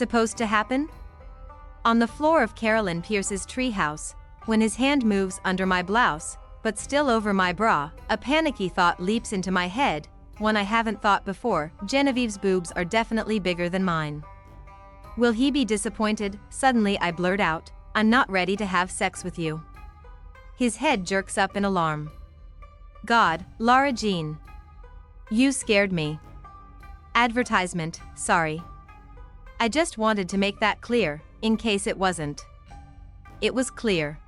Supposed to happen? On the floor of Carolyn Pierce's treehouse, when his hand moves under my blouse, but still over my bra, a panicky thought leaps into my head, one I haven't thought before. Genevieve's boobs are definitely bigger than mine. Will he be disappointed? Suddenly I blurt out, I'm not ready to have sex with you. His head jerks up in alarm. God, Lara Jean. You scared me. Advertisement, sorry. I just wanted to make that clear, in case it wasn't. It was clear.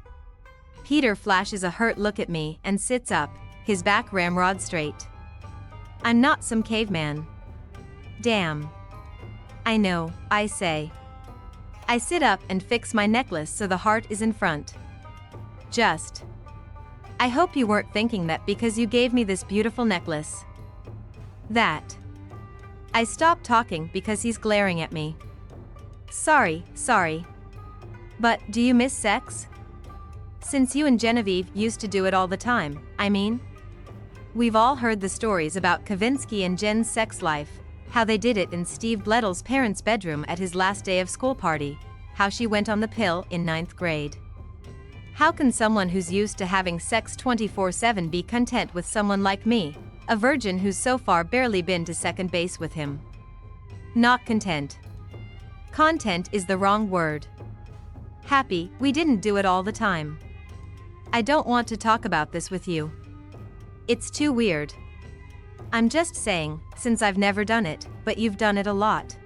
Peter flashes a hurt look at me and sits up, his back ramrod straight. I'm not some caveman. Damn. I know, I say. I sit up and fix my necklace so the heart is in front. Just. I hope you weren't thinking that because you gave me this beautiful necklace. That. I stop talking because he's glaring at me. Sorry. But, do you miss sex? Since you and Genevieve used to do it all the time, I mean. We've all heard the stories about Kavinsky and Jen's sex life, how they did it in Steve Blettle's parents' bedroom at his last day of school party, how she went on the pill in 9th grade. How can someone who's used to having sex 24/7 be content with someone like me, a virgin who's so far barely been to second base with him? Not content. Content is the wrong word. Happy, we didn't do it all the time. I don't want to talk about this with you. It's too weird. I'm just saying, since I've never done it, but you've done it a lot.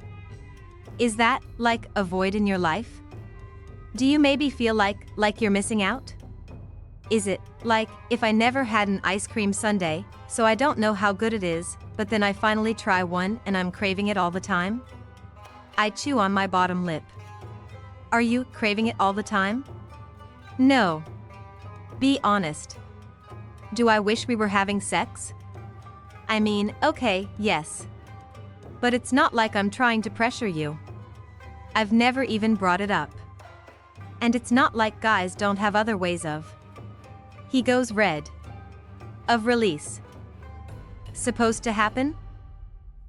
Is that, like, a void in your life? Do you maybe feel like you're missing out? Is it, like, if I never had an ice cream sundae, so I don't know how good it is, but then I finally try one and I'm craving it all the time? I chew on my bottom lip. Are you craving it all the time? No. Be honest. Do I wish we were having sex? I mean, okay, yes. But it's not like I'm trying to pressure you. I've never even brought it up. And it's not like guys don't have other ways of. He goes red. Of release. Supposed to happen?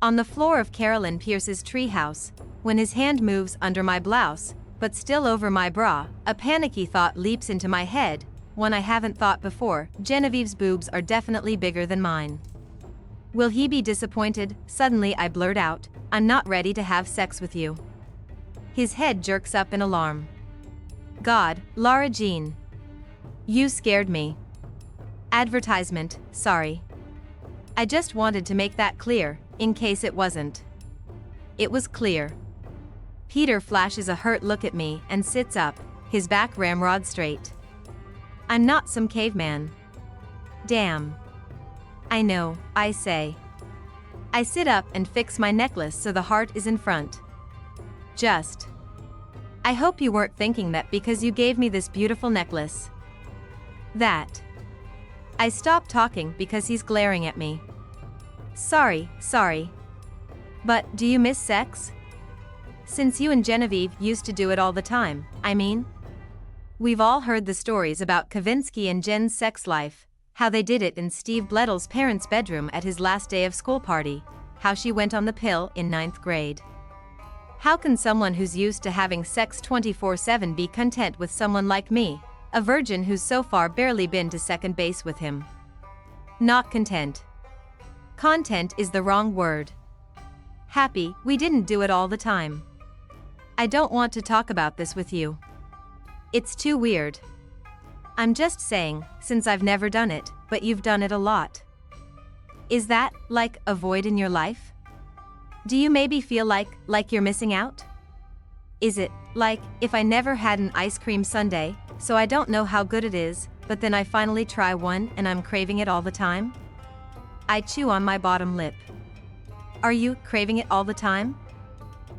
On the floor of Carolyn Pierce's treehouse, when his hand moves under my blouse, but still over my bra, a panicky thought leaps into my head, one I haven't thought before. Genevieve's boobs are definitely bigger than mine. Will he be disappointed? Suddenly I blurt out, I'm not ready to have sex with you. His head jerks up in alarm. God, Lara Jean. You scared me. Advertisement, sorry. I just wanted to make that clear, in case it wasn't. It was clear. Peter flashes a hurt look at me and sits up, his back ramrod straight. I'm not some caveman. Damn. I know, I say. I sit up and fix my necklace so the heart is in front. Just. I hope you weren't thinking that because you gave me this beautiful necklace. That. I stop talking because he's glaring at me. Sorry. But, do you miss sex? Since you and Genevieve used to do it all the time, I mean. We've all heard the stories about Kavinsky and Jen's sex life, how they did it in Steve Blettle's parents' bedroom at his last day of school party, how she went on the pill in 9th grade. How can someone who's used to having sex 24/7 be content with someone like me, a virgin who's so far barely been to second base with him? Not content. Content is the wrong word. Happy, we didn't do it all the time. I don't want to talk about this with you. It's too weird. I'm just saying, since I've never done it, but you've done it a lot. Is that, like, a void in your life? Do you maybe feel like you're missing out? Is it, like, if I never had an ice cream sundae, so I don't know how good it is, but then I finally try one and I'm craving it all the time? I chew on my bottom lip. Are you craving it all the time?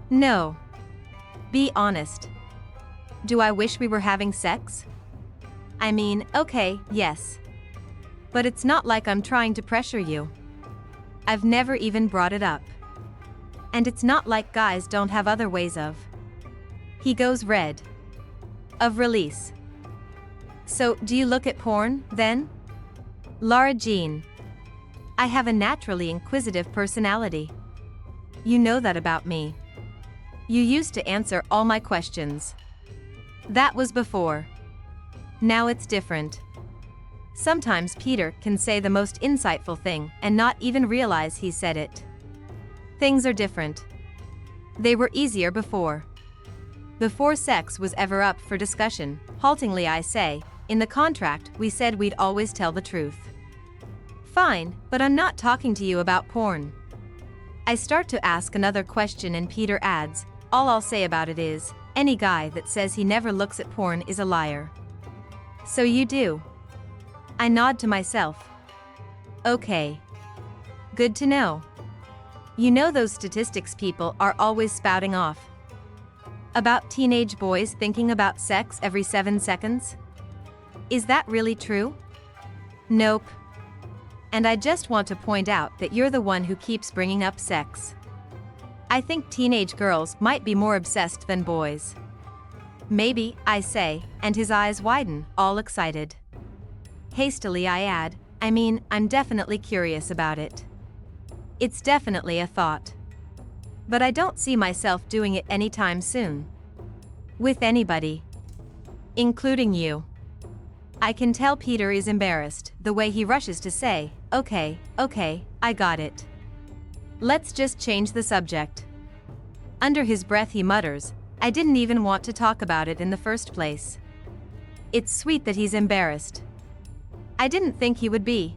No. Be honest. Do I wish we were having sex? I mean, okay, yes. But it's not like I'm trying to pressure you. I've never even brought it up. And it's not like guys don't have other ways of. He goes red. Of release. So, do you look at porn, then? Lara Jean. I have a naturally inquisitive personality. You know that about me. You used to answer all my questions. That was before. Now it's different. Sometimes Peter can say the most insightful thing and not even realize he said it. Things are different. They were easier before. Before sex was ever up for discussion, haltingly I say, in the contract we said we'd always tell the truth. Fine, but I'm not talking to you about porn. I start to ask another question and Peter adds, all I'll say about it is, any guy that says he never looks at porn is a liar. So you do? I nod to myself. Okay. Good to know. You know those statistics people are always spouting off? About teenage boys thinking about sex every 7 seconds? Is that really true? Nope. And I just want to point out that you're the one who keeps bringing up sex. I think teenage girls might be more obsessed than boys. Maybe, I say, and his eyes widen, all excited. Hastily I add, I mean, I'm definitely curious about it. It's definitely a thought. But I don't see myself doing it anytime soon. With anybody. Including you. I can tell Peter is embarrassed, the way he rushes to say, okay, I got it. Let's just change the subject. Under his breath he mutters, I didn't even want to talk about it in the first place. It's sweet that he's embarrassed. I didn't think he would be.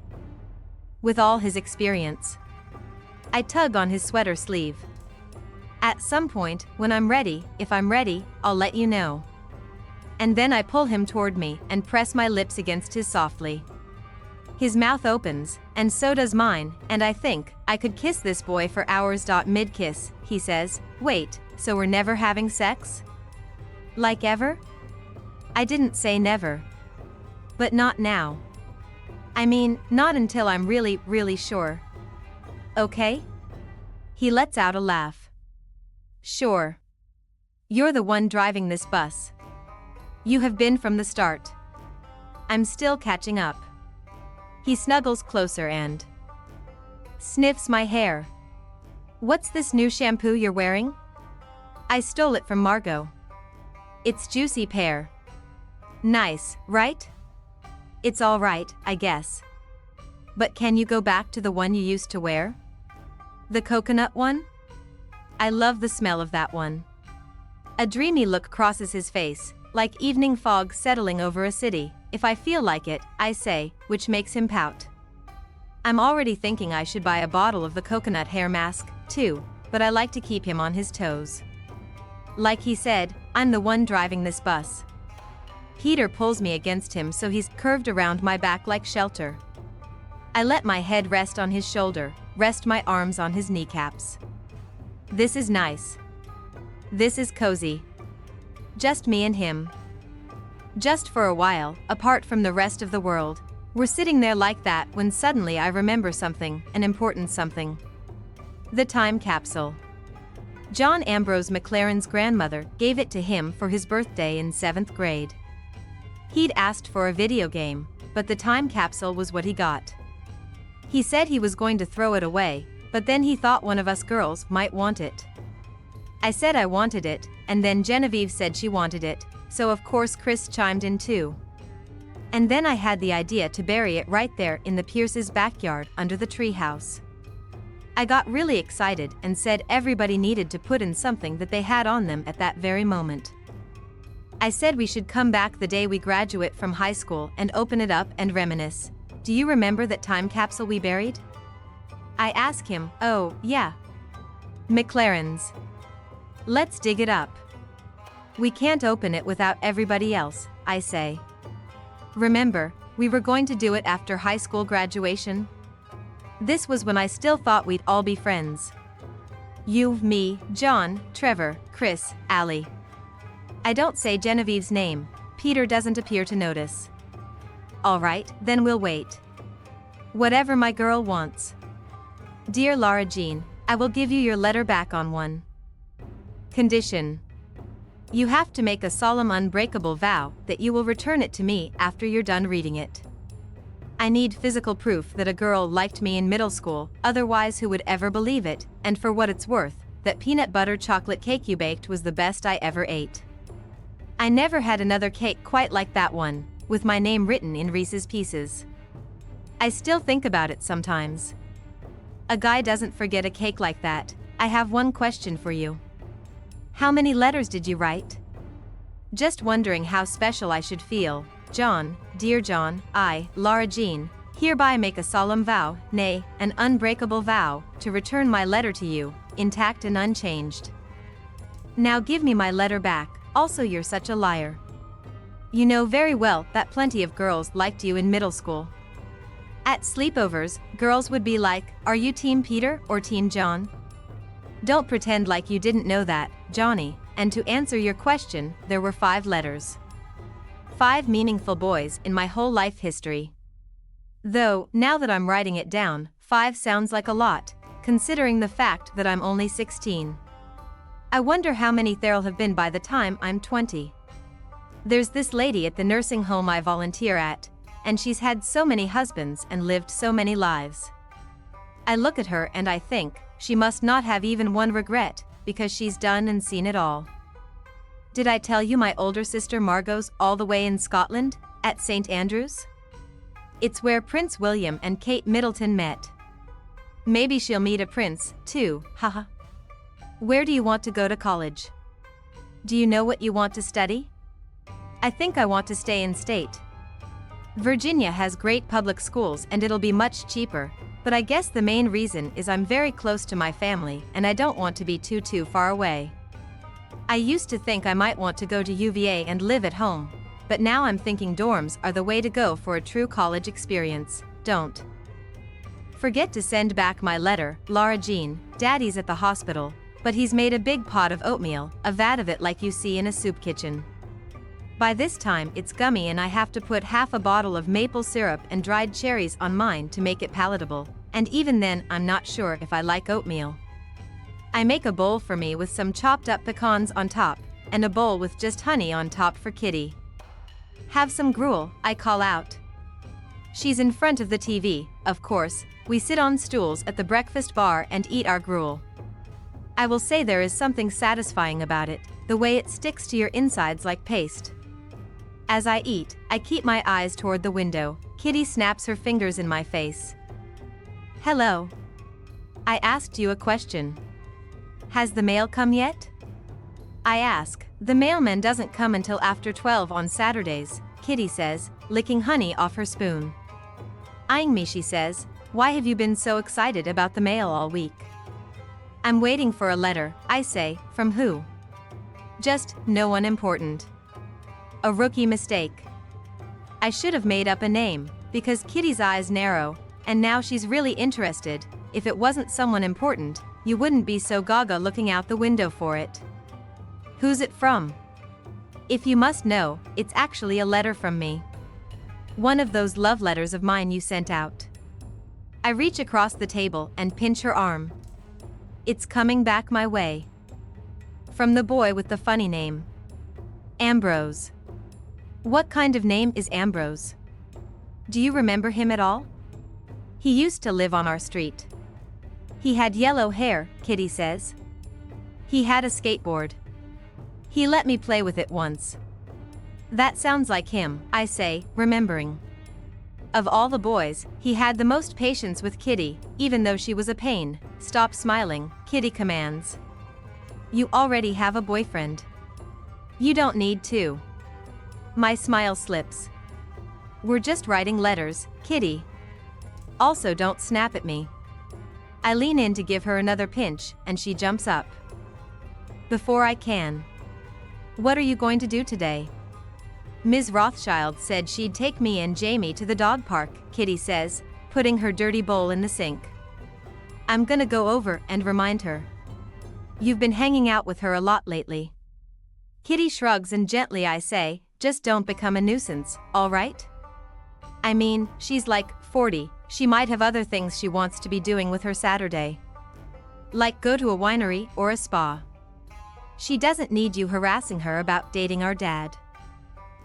With all his experience. I tug on his sweater sleeve. At some point, when I'm ready, if I'm ready, I'll let you know. And then I pull him toward me and press my lips against his softly. His mouth opens, and so does mine, and I think, I could kiss this boy for hours. Mid-kiss, he says, wait, so we're never having sex? Like ever? I didn't say never. But not now. I mean, not until I'm really sure. Okay? He lets out a laugh. Sure. You're the one driving this bus. You have been from the start. I'm still catching up. He snuggles closer and sniffs my hair. What's this new shampoo you're wearing? I stole it from Margot. It's juicy pear. Nice, right? It's all right, I guess. But can you go back to the one you used to wear? The coconut one? I love the smell of that one. A dreamy look crosses his face, like evening fog settling over a city. If I feel like it, I say, which makes him pout. I'm already thinking I should buy a bottle of the coconut hair mask, too, but I like to keep him on his toes. Like he said, I'm the one driving this bus. Peter pulls me against him so he's curved around my back like shelter. I let my head rest on his shoulder, rest my arms on his kneecaps. This is nice. This is cozy. Just me and him. Just for a while, apart from the rest of the world. We're sitting there like that when suddenly I remember something, an important something. The time capsule. John Ambrose McLaren's grandmother gave it to him for his birthday in 7th grade. He'd asked for a video game, but the time capsule was what he got. He said he was going to throw it away, but then he thought one of us girls might want it. I said I wanted it, and then Genevieve said she wanted it, so of course Chris chimed in too. And then I had the idea to bury it right there in the Pierce's backyard under the treehouse. I got really excited and said everybody needed to put in something that they had on them at that very moment. I said we should come back the day we graduate from high school and open it up and reminisce. Do you remember that time capsule we buried? I ask him, oh, yeah. McLaren's. Let's dig it up. We can't open it without everybody else, I say. Remember, we were going to do it after high school graduation? This was when I still thought we'd all be friends. You, me, John, Trevor, Chris, Allie. I don't say Genevieve's name. Peter doesn't appear to notice. All right, then we'll wait. Whatever my girl wants. Dear Lara Jean, I will give you your letter back on one condition. You have to make a solemn unbreakable vow that you will return it to me after you're done reading it. I need physical proof that a girl liked me in middle school, otherwise who would ever believe it, and for what it's worth, that peanut butter chocolate cake you baked was the best I ever ate. I never had another cake quite like that one, with my name written in Reese's Pieces. I still think about it sometimes. A guy doesn't forget a cake like that. I have one question for you. How many letters did you write? Just wondering how special I should feel. John, dear John, I, Lara Jean, hereby make a solemn vow, nay, an unbreakable vow, to return my letter to you, intact and unchanged. Now give me my letter back. Also, you're such a liar. You know very well that plenty of girls liked you in middle school. At sleepovers, girls would be like, "Are you Team Peter or Team John?" Don't pretend like you didn't know that, Johnny, and to answer your question, there were 5 letters. 5 meaningful boys in my whole life history. Though, now that I'm writing it down, 5 sounds like a lot, considering the fact that I'm only 16. I wonder how many there'll have been by the time I'm 20. There's this lady at the nursing home I volunteer at, and she's had so many husbands and lived so many lives. I look at her and I think, she must not have even one regret, because she's done and seen it all. Did I tell you my older sister Margot's all the way in Scotland, at St. Andrews? It's where Prince William and Kate Middleton met. Maybe she'll meet a prince, too, haha. Where do you want to go to college? Do you know what you want to study? I think I want to stay in state. Virginia has great public schools and it'll be much cheaper, but I guess the main reason is I'm very close to my family and I don't want to be too far away. I used to think I might want to go to UVA and live at home, but now I'm thinking dorms are the way to go for a true college experience. Don't forget to send back my letter, Lara Jean. Daddy's at the hospital, but he's made a big pot of oatmeal, a vat of it like you see in a soup kitchen. By this time it's gummy and I have to put half a bottle of maple syrup and dried cherries on mine to make it palatable, and even then I'm not sure if I like oatmeal. I make a bowl for me with some chopped up pecans on top, and a bowl with just honey on top for Kitty. Have some gruel, I call out. She's in front of the TV, of course. We sit on stools at the breakfast bar and eat our gruel. I will say there is something satisfying about it, the way it sticks to your insides like paste. As I eat, I keep my eyes toward the window. Kitty snaps her fingers in my face. Hello. I asked you a question. Has the mail come yet? I ask. The mailman doesn't come until after 12 on Saturdays, Kitty says, licking honey off her spoon. Eyeing me, she says, why have you been so excited about the mail all week? I'm waiting for a letter, I say. From who? Just, no one important. A rookie mistake. I should have made up a name, because Kitty's eyes narrow, and now she's really interested. If it wasn't someone important, you wouldn't be so gaga looking out the window for it. Who's it from? If you must know, it's actually a letter from me. One of those love letters of mine you sent out. I reach across the table and pinch her arm. It's coming back my way. From the boy with the funny name. Ambrose. What kind of name is Ambrose? Do you remember him at all? He used to live on our street. He had yellow hair, Kitty says. He had a skateboard. He let me play with it once. That sounds like him, I say, remembering. Of all the boys, he had the most patience with Kitty, even though she was a pain. Stop smiling, Kitty commands. You already have a boyfriend. You don't need to. My smile slips. We're just writing letters, Kitty. Also, don't snap at me. I lean in to give her another pinch, and she jumps up. Before I can. What are you going to do today? Ms. Rothschild said she'd take me and Jamie to the dog park, Kitty says, putting her dirty bowl in the sink. I'm gonna go over and remind her. You've been hanging out with her a lot lately. Kitty shrugs and gently I say, just don't become a nuisance, all right? I mean, she's like 40, she might have other things she wants to be doing with her Saturday. Like go to a winery or a spa. She doesn't need you harassing her about dating our dad.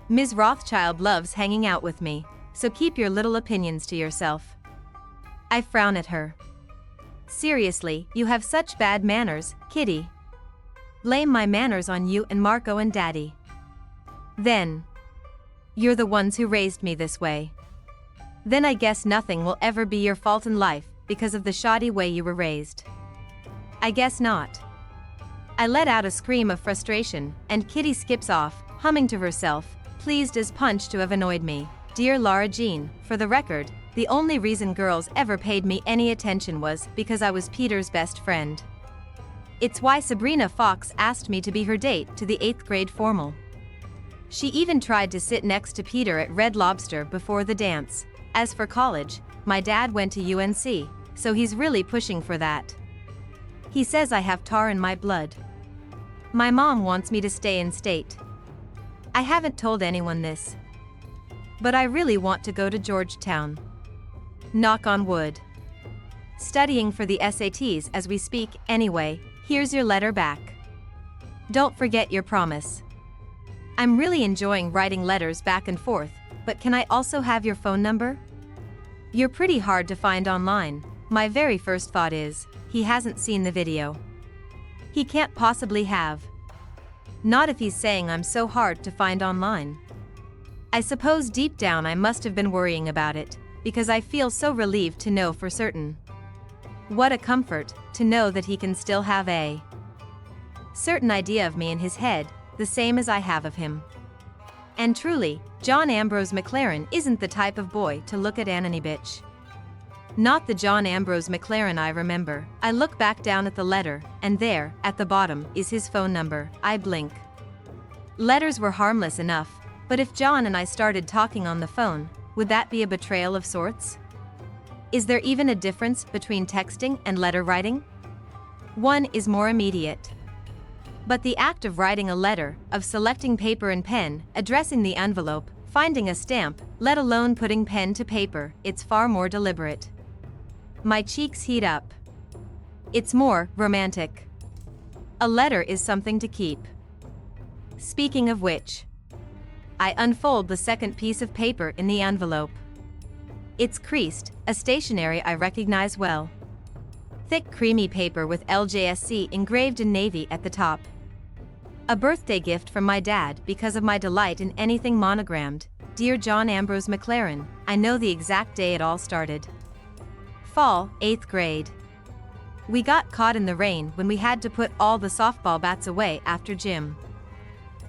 Ms. Rothschild loves hanging out with me, so keep your little opinions to yourself. I frown at her. Seriously, you have such bad manners, Kitty. Blame my manners on you and Marco and Daddy. Then. You're the ones who raised me this way. Then I guess nothing will ever be your fault in life because of the shoddy way you were raised. I guess not. I let out a scream of frustration, and Kitty skips off, humming to herself, pleased as punch to have annoyed me. Dear Lara Jean, for the record, the only reason girls ever paid me any attention was because I was Peter's best friend. It's why Sabrina Fox asked me to be her date to the 8th grade formal. She even tried to sit next to Peter at Red Lobster before the dance. As for college, my dad went to UNC, so he's really pushing for that. He says I have tar in my blood. My mom wants me to stay in state. I haven't told anyone this. But I really want to go to Georgetown. Knock on wood. Studying for the SATs as we speak, anyway, here's your letter back. Don't forget your promise. I'm really enjoying writing letters back and forth, but can I also have your phone number? You're pretty hard to find online. My very first thought is, he hasn't seen the video. He can't possibly have. Not if he's saying I'm so hard to find online. I suppose deep down I must have been worrying about it, because I feel so relieved to know for certain. What a comfort, to know that he can still have a certain idea of me in his head, the same as I have of him. And truly, John Ambrose McLaren isn't the type of boy to look at any bitch. Not the John Ambrose McLaren I remember. I look back down at the letter, and there, at the bottom, is his phone number. I blink. Letters were harmless enough, but if John and I started talking on the phone, would that be a betrayal of sorts? Is there even a difference between texting and letter writing? One is more immediate. But the act of writing a letter, of selecting paper and pen, addressing the envelope, finding a stamp, let alone putting pen to paper, it's far more deliberate. My cheeks heat up. It's more romantic. A letter is something to keep. Speaking of which, I unfold the second piece of paper in the envelope. It's creased, a stationery I recognize well. Thick creamy paper with LJSC engraved in navy at the top. A birthday gift from my dad because of my delight in anything monogrammed. Dear John Ambrose McLaren, I know the exact day it all started. Fall, 8th grade. We got caught in the rain when we had to put all the softball bats away after gym.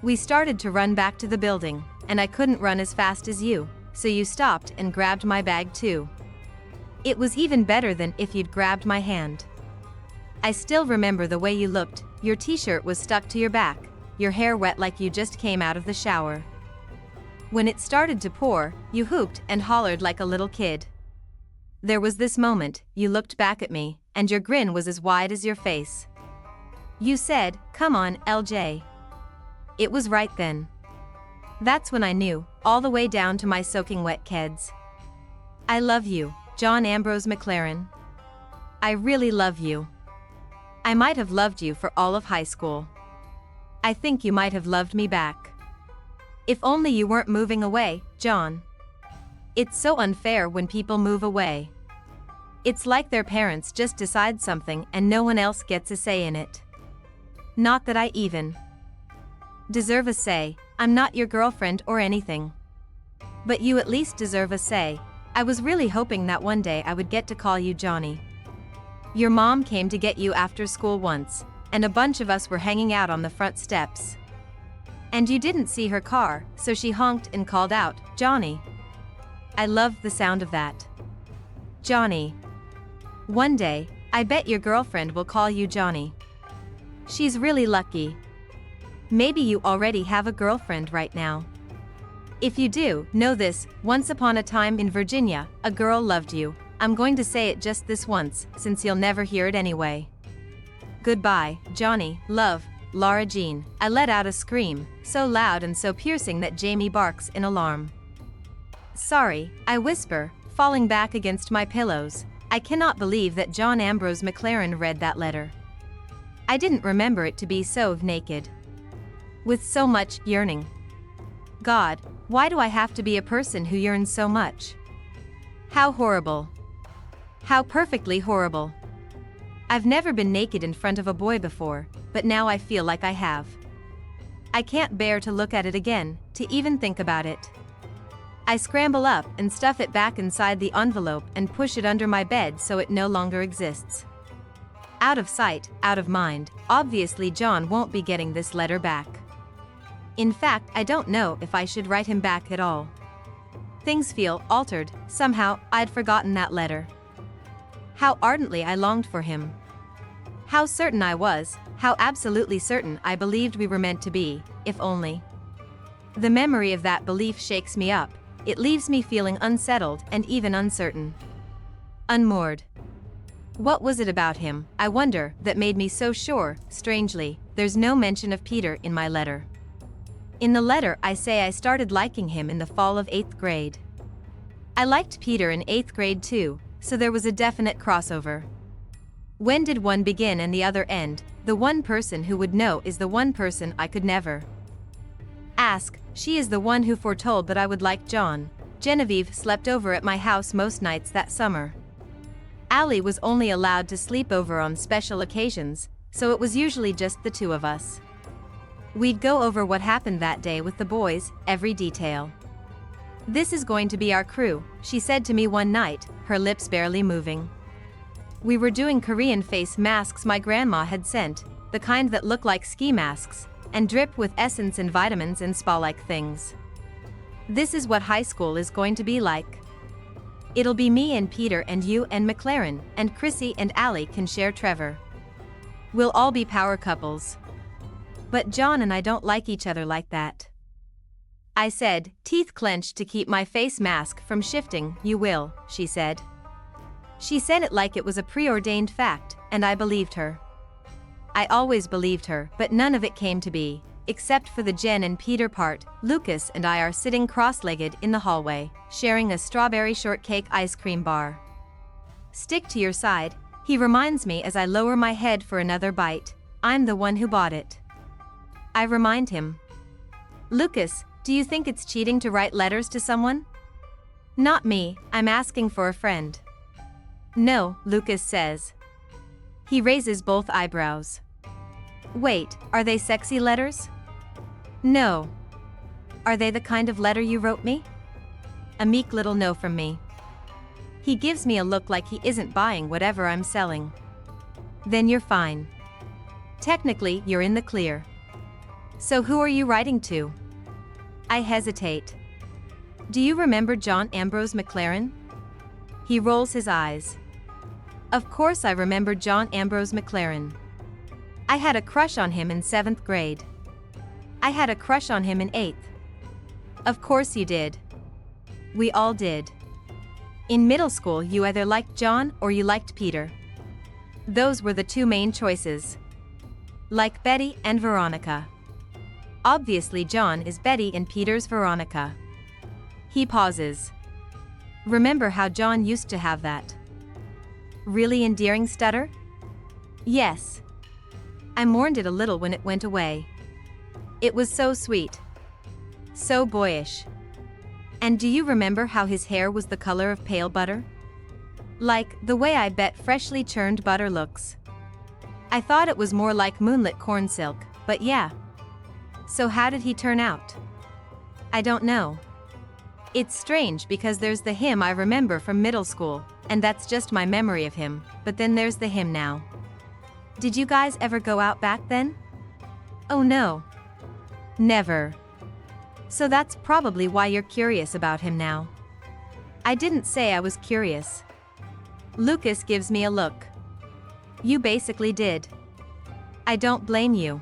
We started to run back to the building, and I couldn't run as fast as you, so you stopped and grabbed my bag too. It was even better than if you'd grabbed my hand. I still remember the way you looked. Your t-shirt was stuck to your back, your hair wet like you just came out of the shower. When it started to pour, you hooped and hollered like a little kid. There was this moment, you looked back at me, and your grin was as wide as your face. You said, "Come on, LJ." It was right then. That's when I knew, all the way down to my soaking wet keds. I love you, John Ambrose McLaren. I really love you. I might have loved you for all of high school. I think you might have loved me back. If only you weren't moving away, John. It's so unfair when people move away. It's like their parents just decide something and no one else gets a say in it. Not that I even deserve a say. I'm not your girlfriend or anything. But you at least deserve a say. I was really hoping that one day I would get to call you Johnny. Your mom came to get you after school once, and a bunch of us were hanging out on the front steps. And you didn't see her car, so she honked and called out, "Johnny." I loved the sound of that. Johnny. One day, I bet your girlfriend will call you Johnny. She's really lucky. Maybe you already have a girlfriend right now. If you do, know this, once upon a time in Virginia, a girl loved you. I'm going to say it just this once, since you'll never hear it anyway. Goodbye, Johnny, love, Lara Jean. I let out a scream, so loud and so piercing that Jamie barks in alarm. Sorry, I whisper, falling back against my pillows. I cannot believe that John Ambrose McLaren read that letter. I didn't remember it to be so naked. With so much yearning. God, why do I have to be a person who yearns so much? How horrible. How perfectly horrible. I've never been naked in front of a boy before, but now I feel like I have. I can't bear to look at it again, to even think about it. I scramble up and stuff it back inside the envelope and push it under my bed so it no longer exists. Out of sight, out of mind, obviously John won't be getting this letter back. In fact, I don't know if I should write him back at all. Things feel altered, somehow I'd forgotten that letter. How ardently I longed for him. How certain I was, how absolutely certain I believed we were meant to be, if only. The memory of that belief shakes me up, it leaves me feeling unsettled and even uncertain. Unmoored. What was it about him, I wonder, that made me so sure? Strangely, there's no mention of Peter in my letter. In the letter I say I started liking him in the fall of 8th grade. I liked Peter in 8th grade too, so there was a definite crossover. When did one begin and the other end? The one person who would know is the one person I could never ask. She is the one who foretold that I would like John. Genevieve slept over at my house most nights that summer. Allie was only allowed to sleep over on special occasions, so it was usually just the two of us. We'd go over what happened that day with the boys, every detail. "This is going to be our crew," she said to me one night, her lips barely moving. We were doing Korean face masks my grandma had sent, the kind that look like ski masks, and drip with essence and vitamins and spa-like things. This is what high school is going to be like. It'll be me and Peter and you and McLaren, and Chrissy and Allie can share Trevor. We'll all be power couples. But John and I don't like each other like that. I said, teeth clenched to keep my face mask from shifting. "You will," she said. She said it like it was a preordained fact, and I believed her. I always believed her, but none of it came to be, except for the Jen and Peter part. Lucas and I are sitting cross-legged in the hallway, sharing a strawberry shortcake ice cream bar. "Stick to your side," he reminds me as I lower my head for another bite. "I'm the one who bought it." I remind him. "Lucas, do you think it's cheating to write letters to someone?" "Not me, I'm asking for a friend." "No," Lucas says. He raises both eyebrows. "Wait, are they sexy letters?" "No." "Are they the kind of letter you wrote me?" A meek little no from me. He gives me a look like he isn't buying whatever I'm selling. "Then you're fine. Technically, you're in the clear." "So who are you writing to?" I hesitate. "Do you remember John Ambrose McLaren?" He rolls his eyes. Of course I remember John Ambrose McLaren. I had a crush on him in 7th grade. I had a crush on him in 8th. Of course you did. We all did. In middle school you either liked John or you liked Peter. Those were the two main choices. Like Betty and Veronica. Obviously John is Betty and Peter's Veronica. He pauses. Remember how John used to have that really endearing stutter? Yes. I mourned it a little when it went away. It was so sweet. So boyish. And do you remember how his hair was the color of pale butter? Like the way I bet freshly churned butter looks. I thought it was more like moonlit corn silk, but yeah. So how did he turn out? I don't know. It's strange because there's the him I remember from middle school, and that's just my memory of him, but then there's the him now. Did you guys ever go out back then? Oh no. Never. So that's probably why you're curious about him now. I didn't say I was curious. Lucas gives me a look. You basically did. I don't blame you.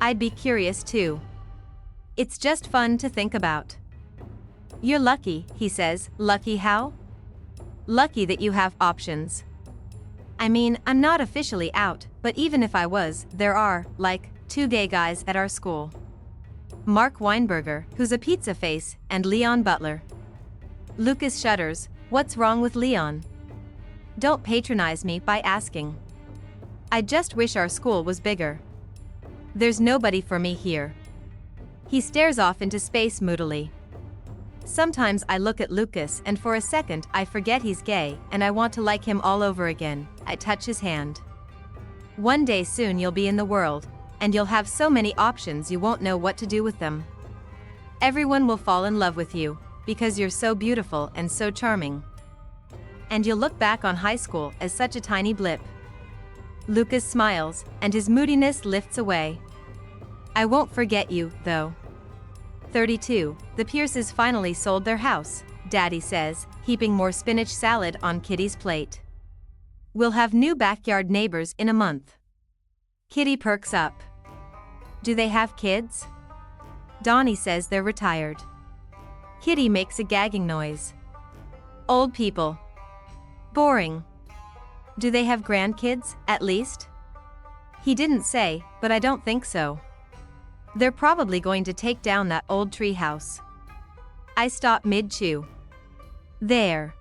I'd be curious too. It's just fun to think about. You're lucky, he says. Lucky how? Lucky that you have options. I mean, I'm not officially out, but even if I was, there are, like, 2 gay guys at our school. Mark Weinberger, who's a pizza face, and Leon Butler. Lucas shudders. What's wrong with Leon? Don't patronize me by asking. I just wish our school was bigger. There's nobody for me here. He stares off into space moodily. Sometimes I look at Lucas and for a second I forget he's gay and I want to like him all over again. I touch his hand. One day soon you'll be in the world, and you'll have so many options you won't know what to do with them. Everyone will fall in love with you, because you're so beautiful and so charming. And you'll look back on high school as such a tiny blip. Lucas smiles, and his moodiness lifts away. I won't forget you, though. 32. The Pierces finally sold their house, Daddy says, heaping more spinach salad on Kitty's plate. We'll have new backyard neighbors in a month. Kitty perks up. Do they have kids? Donnie says they're retired. Kitty makes a gagging noise. Old people. Boring. Do they have grandkids, at least? He didn't say, but I don't think so. They're probably going to take down that old tree house. I stop mid-chew. There.